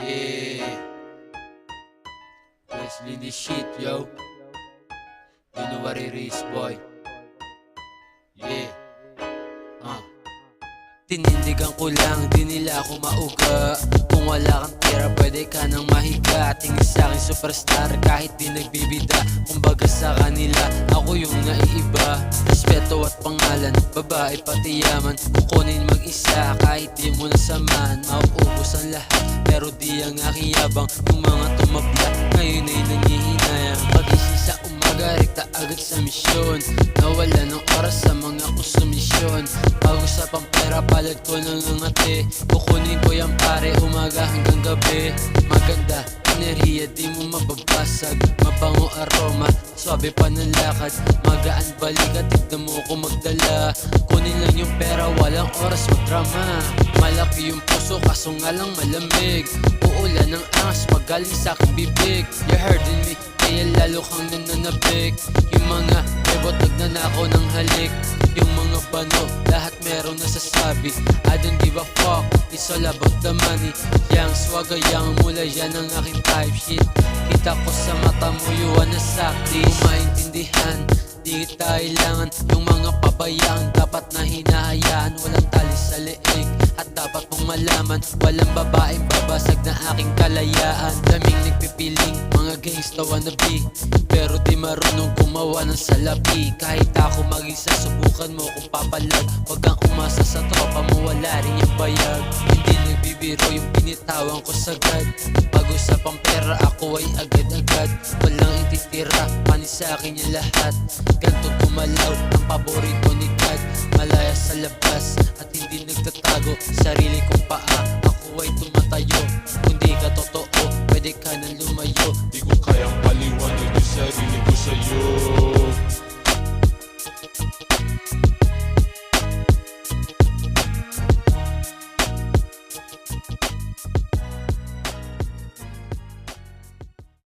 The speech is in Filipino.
Yeah, Wesley the shit, yo. You know what it is, boy. Yeah, Tinindigan ko lang, di nila ako mauga. Kung wala kang pera, pwede ka nang mahiga. Tingin sa'kin superstar, kahit di nagbibida. Kumbaga sa kanila, ako yung naiiba. Respeto at pangalan, babae pati yaman. Kukunin mag-isa, kahit di mo nasaman. Mauubos ang lahat, pero di ang aking yabang. Yung mga tumabla, ngayon ay nangihinayang. Pagising sa umaga, rekta agad sa misyon. Nawala ng oras sa mga konsumisyon. Pag-usapang pera, palad ko ng ngati. Kukunin ko yan pare, umaga hanggang gabi. Maganda, enerhiya di mo mababasag. Mabango aroma, swabe pa ng lakad. Magaan balikat, tignan mo ko magdala. Kunin lang yung pera, walang oras magdrama. Malaki yung puso, kaso nga lang malamig. Uulan ng angas, magaling sa aking bibig. You're hurting me, kaya lalo kang nananabik. Yung mga bebot nagnanakaw ng halik. Yung mga bano, lahat meron nasasabi. I don't give a fuck, it's all about the money. Yang swaga, yang mula, yan ang aking type shit. Kita ko sa mata mo, you wanna suck this. Kung maintindihan, di kita kailangan. Yung mga pabayaan, dapat na hinahayaan. Walang tali sa leeg, at dapat mong malaman. Walang babaeng babasag na aking kalayaan. Daming nagpipiling, mga gangsta wannabe, pero di marunong gumawa ng salapi. Kahit ako mag-isa, subukan mo kung papalag. Huwag kang umasa sa tropa mo, wala rin yung bayag. Hindi nagbibiro yung binitawan ko sagad. Pag-usapang pera, ako ay agad-agad. Walang ititira, panis sa akin yung lahat. Ganto gumalaw, ang paborito ni God. Malaya sa labas, at hindi nagtatago. Sarili kong paa, ako ay tumatayo. Kung